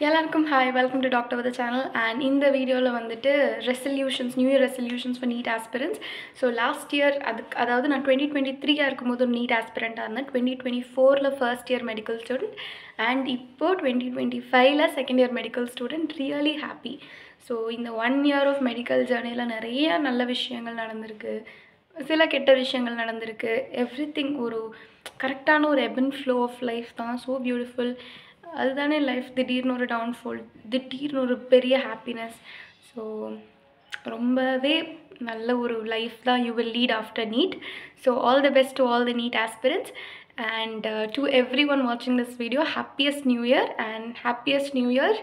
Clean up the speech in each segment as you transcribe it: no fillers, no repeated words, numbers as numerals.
எல்லாருக்கும் hi welcome to doctor with channel and இந்த வீடியோவில் வந்துட்டு resolutions new year resolutions for NEET aspirants. So last year அதாவது நான் 2023 இருக்கும்போது ஒரு நீட் ஆஸ்பிரண்ட்டாக இருந்தேன். 2024 first year medical student and இப்போது 2025 second year medical student. Really happy. So இந்த 1 இயர் ஆஃப் மெடிக்கல் ஜேர்னியில் நிறைய நல்ல விஷயங்கள் நடந்திருக்கு, சில கெட்ட விஷயங்கள் நடந்திருக்கு. எவ்ரிதிங் ஒரு கரெக்டான ஒரு எப் அண்ட் ஃப்ளோ ஆஃப் லைஃப் தான். So beautiful. அதுதானே லைஃப். திடீர்னு ஒரு டவுன்ஃபால், திடீர்னு ஒரு பெரிய ஹாப்பினஸ். ஸோ ரொம்பவே நல்ல ஒரு லைஃப் தான் you will lead after NEET. So all the best to all the NEET aspirants and to everyone watching this video, happiest new year and happiest new year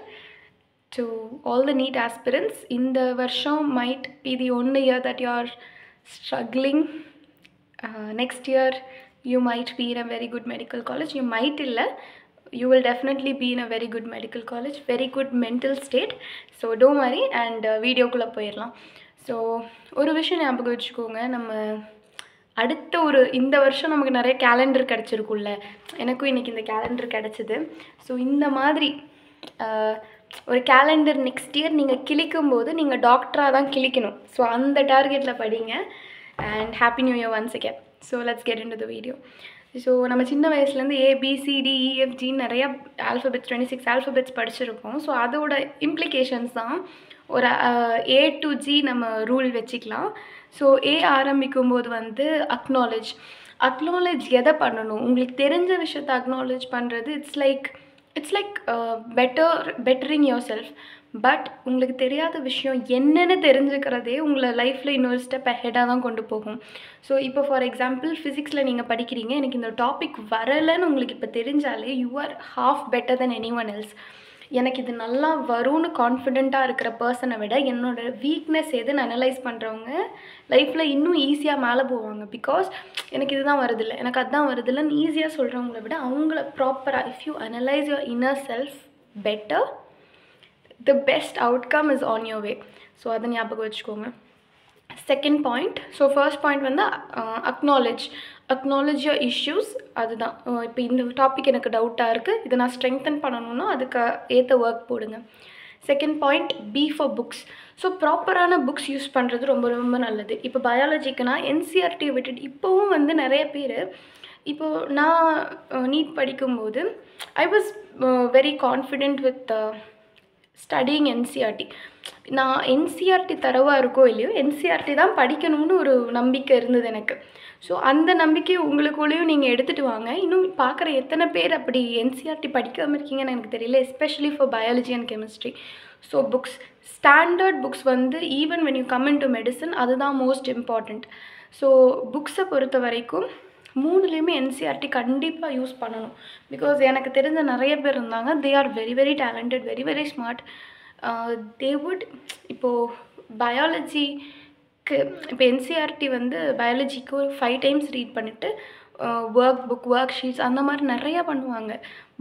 to all the NEET aspirants. In the varsham might be the only year that you are struggling. Next year you might be in a very good medical college. You might illa, you will definitely be in a very good medical college, very good mental state. So don't worry and video kulla poirlam. So ஒரு விஷயம் ஞாபகம் வச்சுக்கோங்க, நம்ம அடுத்த ஒரு இந்த வருஷம் நமக்கு நிறைய கேலண்டர் கிடச்சிருக்குல்ல. எனக்கும் இன்றைக்கி இந்த கேலண்டர் கிடச்சிது. ஸோ இந்த மாதிரி ஒரு கேலண்டர் நெக்ஸ்ட் இயர் நீங்கள் கிளிக்கும்போது நீங்கள் டாக்டராக தான் கிளிக்கணும். ஸோ அந்த டார்கெட்டில் படிங்க and happy new year once again. So let's get into the video. So நம்ம சின்ன வயசுலேருந்து ABCDEFGன்னு நிறையா ஆல்ஃபபெட்ஸ் 26 ஆல்ஃபபெட்ஸ் படிச்சிருப்போம். ஸோ அதோட இம்ப்ளிகேஷன்ஸ் தான் ஒரு A to G நம்ம ரூல் வச்சுக்கலாம். ஸோ A ஆரம்பிக்கும் போது வந்து அக்னாலேஜ் எதை பண்ணணும், உங்களுக்கு தெரிஞ்ச விஷயத்தை அக்னாலேஜ் பண்ணுறது. It's like bettering yourself. But உங்களுக்கு தெரியாத விஷயம் என்னென்னு தெரிஞ்சுக்கிறதே உங்களை லைஃப்பில் இன்னொரு ஸ்டெப் ஹெட்டாக தான் கொண்டு போகும். ஸோ இப்போ ஃபார் எக்ஸாம்பிள் ஃபிசிக்ஸில் நீங்கள் படிக்கிறீங்க, எனக்கு இந்த டாபிக் வரலைன்னு உங்களுக்கு இப்போ தெரிஞ்சாலே you are half better than anyone else. எனக்கு இது நல்லா வரும்னு கான்ஃபிடெண்ட்டாக இருக்கிற பர்சனை விட என்னோடய வீக்னஸ் எதுன்னு அனலைஸ் பண்ணுறவங்க லைஃப்பில் இன்னும் ஈஸியாக மேலே போவாங்க. பிகாஸ் எனக்கு இதுதான் வருதில்லை, எனக்கு அதுதான் வருதில்லைன்னு ஈஸியாக சொல்கிறவங்கள விட அவங்கள ப்ராப்பராக if you analyse your inner self better, the best outcome is on your way. So அதை ஞாபகம் வச்சுக்கோங்க. Second point, so first point வந்து அக்னாலேஜ் யுவர் இஷ்யூஸ். அதுதான் இப்போ இந்த டாபிக் எனக்கு டவுட்டாக இருக்குது, இதை நான் ஸ்ட்ரெங்தன் பண்ணணுன்னா அதுக்கு ஏற்ற ஒர்க் போடுங்க. Second point, B for books. So ப்ராப்பரான புக்ஸ் யூஸ் பண்ணுறது ரொம்ப ரொம்ப நல்லது. இப்போ பயாலஜிக்குனா NCERT விட்டுட்டு இப்போவும் வந்து நிறைய பேர், இப்போது நான் நீட் படிக்கும்போது ஐ was very confident with studying NCERT. நான் NCERT தரவாக இருக்கோ இல்லையோ NCERT தான் படிக்கணும்னு ஒரு நம்பிக்கை இருந்தது எனக்கு. ஸோ அந்த நம்பிக்கையை உங்களுக்குள்ளேயும் நீங்கள் எடுத்துகிட்டு வாங்க. இன்னும் பார்க்குற எத்தனை பேர் அப்படி NCERT படிக்காமல் இருக்கீங்கன்னு எனக்கு தெரியல, especially for biology and chemistry. So books, standard books வந்து even when you come into medicine அதுதான் மோஸ்ட் இம்பார்ட்டண்ட். ஸோ புக்ஸை பொறுத்த வரைக்கும் 3லேயுமே NCERT கண்டிப்பாக யூஸ் பண்ணணும். பிகாஸ் எனக்கு தெரிஞ்ச நிறைய பேர் இருந்தாங்க, they are very very talented, very very smart. They would இப்போது பயாலஜிக்கு இப்போ NCERT வந்து பயாலஜிக்கு ஒரு 5 டைம்ஸ் ரீட் பண்ணிவிட்டு ஒர்க் ஷீட்ஸ் அந்த மாதிரி நிறையா பண்ணுவாங்க.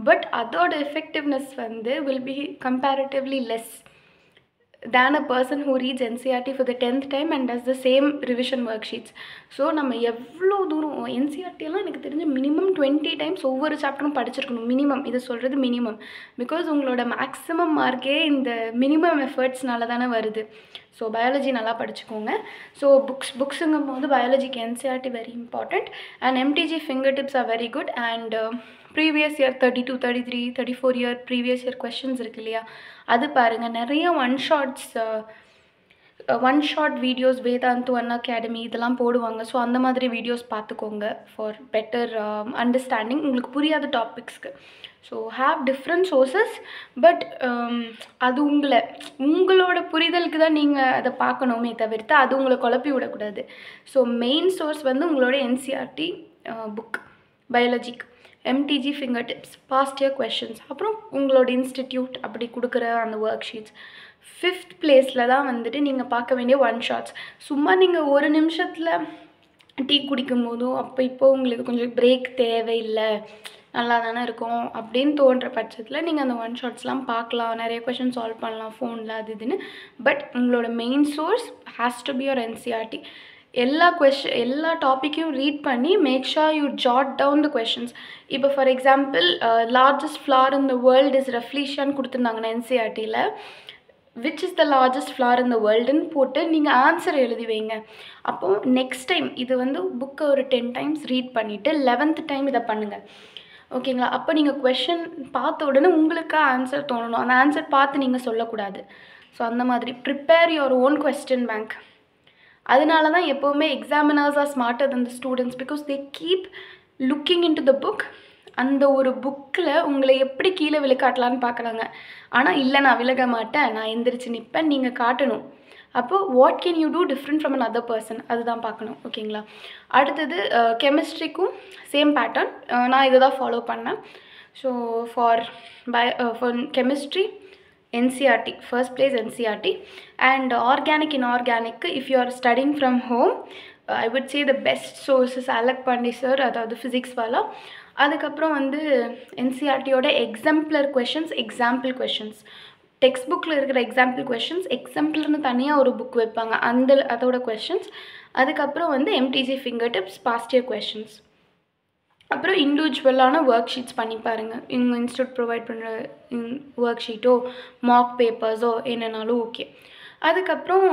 பட் அதோட எஃபெக்டிவ்னஸ் வந்து will be comparatively less than a person who reads NCERT for the 10th time and does the same revision worksheets. So நம்ம எவ்வளோ தூரம் NCERTலாம் எனக்கு தெரிஞ்ச மினிமம் 20 டைம்ஸ் ஒவ்வொரு சாப்டரும் படிச்சிருக்கணும். மினிமம், இதை சொல்கிறது மினிமம். பிகாஸ் உங்களோட மேக்ஸிமம் மார்க்கே இந்த மினிமம் எஃபர்ட்ஸ்னால தானே வருது. ஸோ பயாலஜி நல்லா படிச்சுக்கோங்க. ஸோ புக்ஸுங்கும் போது பயாலஜிக்கு NCERT very important and MTG finger tips are very good. And previous year 32, 33, 34 year previous year questions இருக்கு இல்லையா, அது பாருங்கள். நிறைய one short videos Vedantu one academy இதெல்லாம் போடுவாங்க. ஸோ அந்த மாதிரி வீடியோஸ் பார்த்துக்கோங்க ஃபார் பெட்டர் அண்டர்ஸ்டாண்டிங் உங்களுக்கு புரியாத டாபிக்ஸ்க்கு. So have different sources. But அது உங்களோட புரிதலுக்கு தான் நீங்கள் அதை பார்க்கணுமே தவிர்த்து அது உங்களை குழப்பி விடக்கூடாது. ஸோ மெயின் சோர்ஸ் வந்து உங்களோட NCERT புக் பயாலஜிக்கு, MTG finger tips, past year questions, அப்புறம் உங்களோட இன்ஸ்டிடியூட் அப்படி கொடுக்குற அந்த ஒர்க் ஷீட்ஸ். 5th பிளேஸில் தான் வந்துட்டு நீங்கள் பார்க்க வேண்டிய ஒன் ஷாட்ஸ். சும்மா நீங்கள் ஒரு நிமிஷத்தில் டீ குடிக்கும் போதும் இப்போ உங்களுக்கு கொஞ்சம் பிரேக் தேவையில்லை, நல்லா தானே இருக்கும் அப்படின்னு தோன்ற பட்சத்தில் நீங்கள் அந்த ஒன் ஷாட்ஸ்லாம் பார்க்கலாம், நிறைய கொஷின் சால்வ் பண்ணலாம் ஃபோனில் அது இதுன்னு. பட் உங்களோட main source has to be your NCERT. எல்லா டாப்பிக்கையும் ரீட் பண்ணி make sure you jot down the questions. இப்போ for example largest flower in the world is ரஃப்லீஷியான்னு கொடுத்துருந்தாங்கன்னா என்சிஆர்டியில் which is the largest flower in the வேர்ல்டுன்னு போட்டு நீங்கள் ஆன்சர் எழுதி வைங்க. அப்போது நெக்ஸ்ட் டைம் இது வந்து புக்கை ஒரு 10 டைம்ஸ் ரீட் பண்ணிவிட்டு 11th டைம் இதை பண்ணுங்கள். ஓகேங்களா? அப்போ நீங்கள் கொஷின் பார்த்த உடனே உங்களுக்காக ஆன்சர் தோணணும். அந்த ஆன்சர் பார்த்து நீங்கள் சொல்லக்கூடாது. ஸோ அந்த மாதிரி prepare your own question bank. அதனால தான் எப்போவுமே examiners are smarter than the students because they keep looking into the book. அந்த ஒரு புக்கில் உங்களை எப்படி கீழே விழுக்காட்டலான்னு பார்க்குறாங்க. ஆனால் இல்லை, நான் விலக மாட்டேன், நான் எந்திரிச்சு நிற்பேன், நீங்கள் காட்டணும். அப்போது what can you do different from another person, அதுதான் பார்க்கணும். ஓகேங்களா? அடுத்தது கெமிஸ்ட்ரிக்கும் சேம் பேட்டர்ன். நான் இதை தான் ஃபாலோ பண்ணேன். So for chemistry NCERT, first place NCERT, and organic inorganic if you are studying from home, I would say the best source is Alak Pandey sir, அதாவது physics வாலா. அதுக்கப்புறம் வந்து NCERTயோட exemplar questions, example questions, text புக்கில் இருக்கிற example questions, எக்ஸாம்பிளர்னு தனியாக ஒரு book வைப்பாங்க, அதோட கொஷின்ஸ். அதுக்கப்புறம் வந்து MTG finger tips, past year questions. அப்புறம் இண்டிவிஜுவலான ஒர்க் ஷீட்ஸ் பண்ணி பாருங்கள். எங்கள் இன்ஸ்டியூட் ப்ரொவைட் பண்ணுற ஒர்க் ஷீட்டோ மார்க் பேப்பர்ஸோ என்னென்னாலும் ஓகே. அதுக்கப்புறம்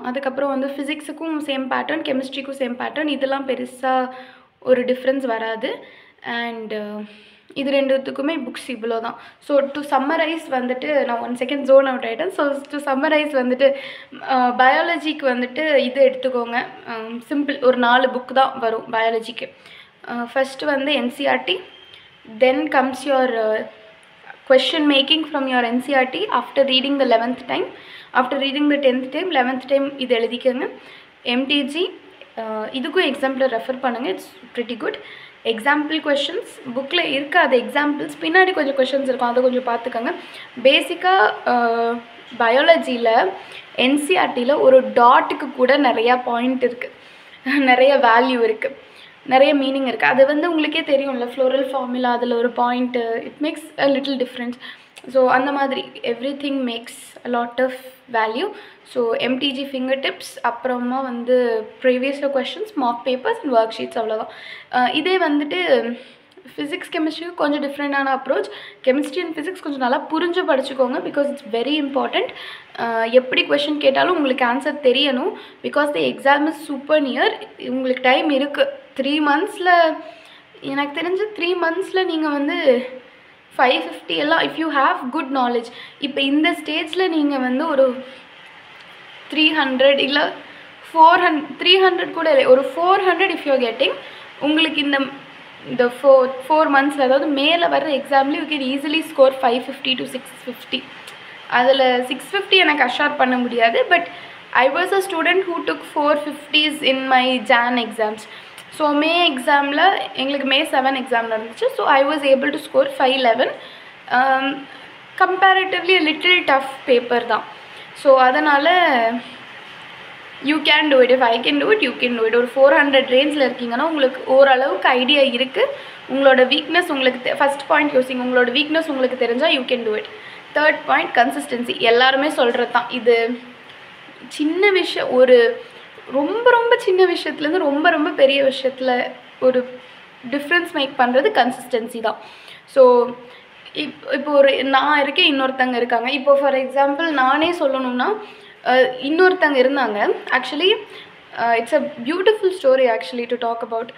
அதுக்கப்புறம் வந்து ஃபிசிக்ஸுக்கும் சேம் பேட்டர்ன், கெமிஸ்ட்ரிக்கும் சேம் பேட்டர்ன். இதெல்லாம் பெருசாக ஒரு டிஃப்ரென்ஸ் வராது. அண்ட் இது ரெண்டுத்துக்குமே புக்ஸ் இவ்வளோ தான். ஸோ டு சம்மரைஸ் வந்துட்டு நான் 1 செகண்ட் ஜோன் அவுட் ஆகிட்டேன். ஸோ டு சம்மரைஸ் வந்துட்டு பயாலஜிக்கு வந்துட்டு இது எடுத்துக்கோங்க. சிம்பிள் ஒரு 4 புக் தான் வரும் பயாலஜிக்கு. ஃபஸ்ட்டு வந்து NCERT, then comes your question making from your NCERT after reading the 11th time, after reading the 10th time, 11th time இது எழுதிக்கோங்க. MTG இதுக்கும் எக்ஸாம்பிளை ரெஃபர் பண்ணுங்கள், it's pretty good. Example questions புக்கில் இருக்காது, எக்ஸாம்பிள்ஸ் பின்னாடி கொஞ்சம் கொஷின்ஸ் இருக்கும், அதை கொஞ்சம் பார்த்துக்கோங்க. பேசிக்காக பயாலஜியில் NCERTயில் ஒரு டாட்டுக்கு கூட நிறையா பாயிண்ட் இருக்குது, நிறைய வேல்யூ இருக்குது, நிறைய மீனிங் இருக்குது. அது வந்து உங்களுக்கே தெரியும்ல, ஃப்ளோரல் ஃபார்முலா அதில் ஒரு point, it makes a little difference. So அந்த மாதிரி everything makes a lot of value. So MTG finger tips, அப்புறமா வந்து previous questions, mock papers and worksheets, அவ்வளோதான். இதே வந்துட்டு ஃபிசிக்ஸ் கெமிஸ்ட்ரிக்கு கொஞ்சம் டிஃப்ரெண்டான அப்ரோச். கெமிஸ்ட்ரி அண்ட் ஃபிசிக்ஸ் கொஞ்சம் நல்லா புரிஞ்சு படிச்சுக்கோங்க பிகாஸ் இட்ஸ் வெரி இம்பார்ட்டண்ட். எப்படி கொஷின் கேட்டாலும் உங்களுக்கு ஆன்சர் தெரியணும் because the exam is super near. உங்களுக்கு டைம் இருக்குது 3 monthsல. எனக்கு தெரிஞ்சு 3 monthsல நீங்கள் வந்து 550 எல்லாம் if you have good knowledge. இப்போ இந்த ஸ்டேஜில் நீங்கள் வந்து ஒரு 300 இல்லை 400, 300 கூட இல்லை, ஒரு 400 இஃப் யூ கெட்டிங், உங்களுக்கு இந்த 4 monthsல, அதாவது மேலே வர்ற எக்ஸாம்லேயும் you can easily score 550 to 650. அதில் 650 எனக்கு அஷார் பண்ண முடியாது, but I was a student who took 450s in my Jan exams. So May எக்ஸாமில் எங்களுக்கு May 7 எக்ஸாம் நடந்துச்சு. So I was able to score 511. Comparatively little tough paper தான். So அதனால் you can do it. If I can do it, you can do it. ஒரு 400 ரேஞ்சில் இருக்கீங்கன்னா உங்களுக்கு ஓரளவுக்கு ஐடியா இருக்குது. உங்களோட வீக்னஸ் உங்களுக்கு ஃபஸ்ட் பாயிண்ட் யோசிங்க, உங்களோட வீக்னஸ் உங்களுக்கு தெரிஞ்சால் you can do it. Third point consistency. எல்லாருமே சொல்கிறது தான் இது. சின்ன விஷயம், ஒரு ரொம்ப ரொம்ப சின்ன விஷயத்துலேருந்து ரொம்ப ரொம்ப பெரிய விஷயத்தில் ஒரு டிஃப்ரென்ஸ் மேக் பண்ணுறது கன்சிஸ்டன்சி தான். ஸோ இப்போ ஒரு நான் இருக்கேன், இன்னொருத்தங்க இருக்காங்க. இப்போ ஃபார் எக்ஸாம்பிள் நானே சொல்லணும்னா இன்னொருத்தங்க இருந்தாங்க. Actually it's a beautiful story actually to talk about.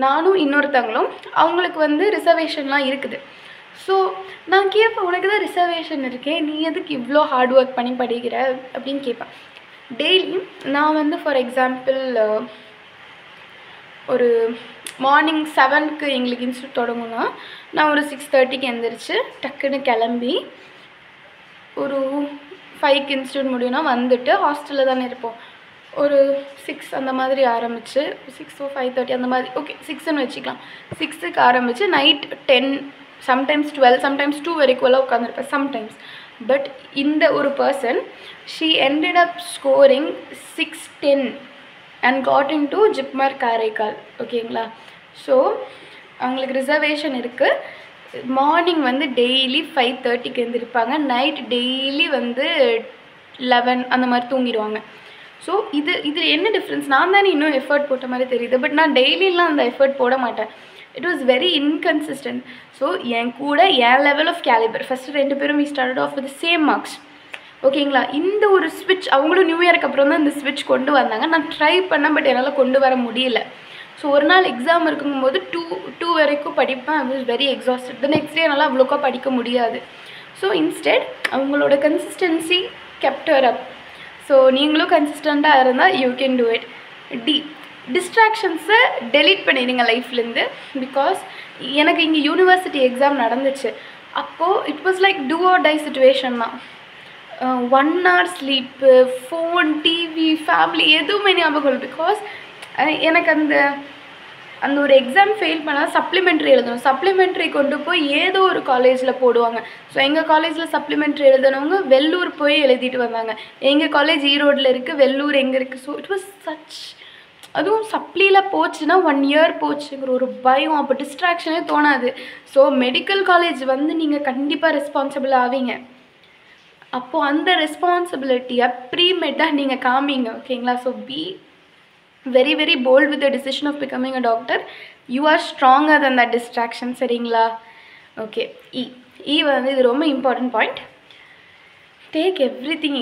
நானும் இன்னொருத்தங்களும், அவங்களுக்கு வந்து ரிசர்வேஷன்லாம் இருக்குது. ஸோ நான் கேட்பேன், உனக்கு தான் ரிசர்வேஷன் இருக்கே, நீ எதுக்கு இவ்வளோ ஹார்ட் ஒர்க் பண்ணி படிக்கிற அப்படின்னு கேட்பேன். டெய்லி நான் வந்து ஃபார் எக்ஸாம்பிள் ஒரு மார்னிங் 7க்கு எங்களுக்கு இன்ஸ்டியூட் தொடங்குன்னா நான் ஒரு 6:30க்கு எழுந்திரிச்சு டக்குன்னு கிளம்பி ஒரு 5க்கு இன்ஸ்டியூட் முடியும்னா வந்துட்டு ஹாஸ்டலில் தானே இருப்போம், ஒரு 6 அந்த மாதிரி ஆரம்பித்து 6 or 5:30 அந்த மாதிரி, ஓகே 6ன்னு வச்சுக்கலாம். 6க்கு ஆரம்பித்து நைட் 10, சம்டைம்ஸ் 12, சம்டைம்ஸ் 2 வரைக்கும் எல்லாம் உட்காந்துருப்பேன் சம்டைம்ஸ். பட் இந்த ஒரு person, she ended up scoring 610 and got into JIPMER Karaikal. ஓகேங்களா? ஸோ அவங்களுக்கு ரிசர்வேஷன் இருக்குது. மார்னிங் வந்து டெய்லி 5:30க்கு எழுந்திருப்பாங்க, நைட் டெய்லி வந்து 11 அந்த மாதிரி தூங்கிடுவாங்க. ஸோ இது என்ன டிஃப்ரென்ஸ்? நான் தானே இன்னும் எஃபர்ட் போட்ட மாதிரி தெரியுது, பட் நான் டெய்லியெலாம் அந்த எஃபர்ட் போட மாட்டேன். It was very inconsistent. So என் கூட என் லெவல் ஆஃப் கேலிபர் ஃபஸ்ட்டு 2 பேரும் we started off with same marks. ஓகேங்களா? இந்த ஒரு ஸ்விட்ச் அவங்களும் நியூ இயருக்கு அப்புறம் தான் இந்த ஸ்விட்ச் கொண்டு வந்தாங்க. நான் ட்ரை பண்ணேன், பட் என்னால் கொண்டு வர முடியல. ஸோ ஒரு நாள் எக்ஸாம் இருக்கும்போது 2 வரைக்கும் படிப்பேன். I was very exhausted. The next day என்னால் அவ்வளோக்கா படிக்க முடியாது. ஸோ இன்ஸ்டெட் அவங்களோட consistency kept her up. So நீங்களும் கன்சிஸ்டண்ட்டாக இருந்தால் யூ கேன் டூ இட். டிஸ்ட்ராக்ஷன்ஸை டெலீட் பண்ணிடுங்க லைஃப்லேருந்து. பிகாஸ் எனக்கு இங்கே யூனிவர்சிட்டி எக்ஸாம் நடந்துச்சு. அப்போது it was like do or die situation தான். 1 hour sleep, phone, TV, family எதுவுமே ஞாபகம் இல்லை. பிகாஸ் எனக்கு அந்த ஒரு எக்ஸாம் ஃபெயில் பண்ணால் சப்ளிமெண்ட்ரி எழுதணும். சப்ளிமெண்ட்ரி கொண்டு போய் ஏதோ ஒரு காலேஜில் போடுவாங்க. ஸோ எங்கள் காலேஜில் சப்ளிமெண்ட்ரி எழுதினவங்க வெள்ளூர் போய் எழுதிட்டு வந்தாங்க. எங்கள் காலேஜ் ஈரோடில் இருக்குது, வெள்ளூர் எங்கே இருக்குது. ஸோ இட் வாஸ் சச், அதுவும் சப்ளியில் போச்சுன்னா 1 year போச்சுங்கிற ஒரு பயம். அப்போ டிஸ்ட்ராக்ஷனே தோணாது. ஸோ மெடிக்கல் காலேஜ் வந்து நீங்கள் கண்டிப்பாக ரெஸ்பான்சிபிள் ஆவீங்க. அப்போது அந்த ரெஸ்பான்சிபிலிட்டியை ப்ரீமெட்டாக நீங்கள் காமிங்க. ஓகேங்களா? So be very very bold with the decision of becoming a doctor. You are stronger than that distraction. சரிங்களா? ஓகே. வந்து இது ரொம்ப important point. Take every thing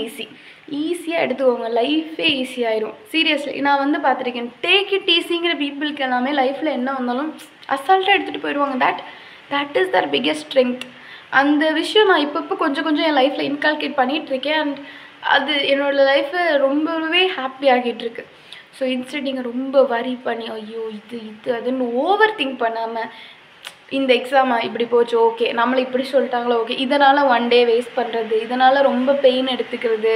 ஈஸியாக எடுத்துக்கோங்க. லைஃபே ஈஸியாகிடும். சீரியஸ்லி நான் வந்து பார்த்துருக்கேன். டேக் இட் ஈஸிங்கிற பீப்புளுக்கு எல்லாமே லைஃப்பில் என்ன வந்தாலும் அசால்ட்டாக எடுத்துகிட்டு போயிடுவாங்க. That is Dhar biggest strength. அந்த விஷயம் நான் இப்போ கொஞ்சம் என் லைஃப்பில் இன்கால்குலேட் பண்ணிகிட்ருக்கேன். அண்ட் அது என்னோடய லைஃப்பை ரொம்பவே ஹாப்பி ஆகிட்டுருக்கு. ஸோ இன்ஸ்டன்ட் நீங்கள் ரொம்ப வரி பண்ணி ஐயோ இது அதுன்னு ஓவர் திங்க் பண்ணாமல், இந்த எக்ஸாமா இப்படி போச்சு, ஓகே நம்மளை இப்படி சொல்லிட்டாங்களோ, ஓகே இதனால் 1 day வேஸ்ட் பண்ணுறது, இதனால் ரொம்ப பெயின் எடுத்துக்கிறது,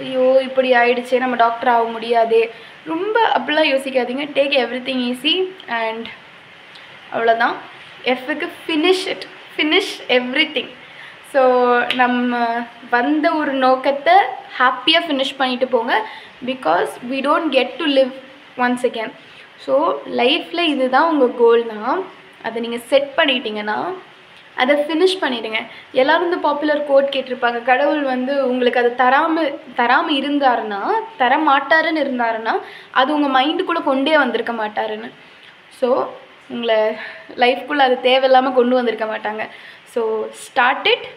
ஐயோ இப்படி ஆகிடுச்சே நம்ம டாக்டர் ஆக முடியாதே, ரொம்ப அப்படிலாம் யோசிக்காதீங்க. Take every thing easy. And அவ்வளோதான். எஃப்க்கு ஃபினிஷ் எவ்ரி திங். ஸோ நம்ம வந்த ஒரு நோக்கத்தை ஹாப்பியாக ஃபினிஷ் பண்ணிட்டு போங்க. Because we don't get to live once again. So லைஃப்பில் இதுதான் உங்கள் கோல்னா அதை நீங்கள் செட் பண்ணிட்டீங்கன்னா அதை ஃபினிஷ் பண்ணிவிடுங்க. எல்லோரும் இந்த பாப்புலர் கோட் கேட்டிருப்பாங்க, கடவுள் வந்து உங்களுக்கு அதை தராமல் இருந்தாருன்னா, தரமாட்டாருன்னு இருந்தாருன்னா அது உங்கள் மைண்டுக்குள்ளே கொண்டே வந்திருக்க மாட்டாருன்னு. ஸோ உங்களை லைஃப்குள்ளே அது தேவையில்லாமல் கொண்டு வந்திருக்க மாட்டாங்க. So start it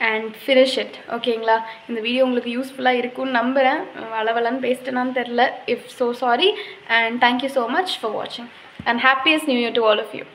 and finish it. ஓகேங்களா? இந்த வீடியோ உங்களுக்கு யூஸ்ஃபுல்லாக இருக்கும்னு நம்புகிறேன். வளவலன்னு பேசிட்டேனான்னு தெரில. If so sorry. And thank you so much for வாட்சிங். And happiest new year to all of you.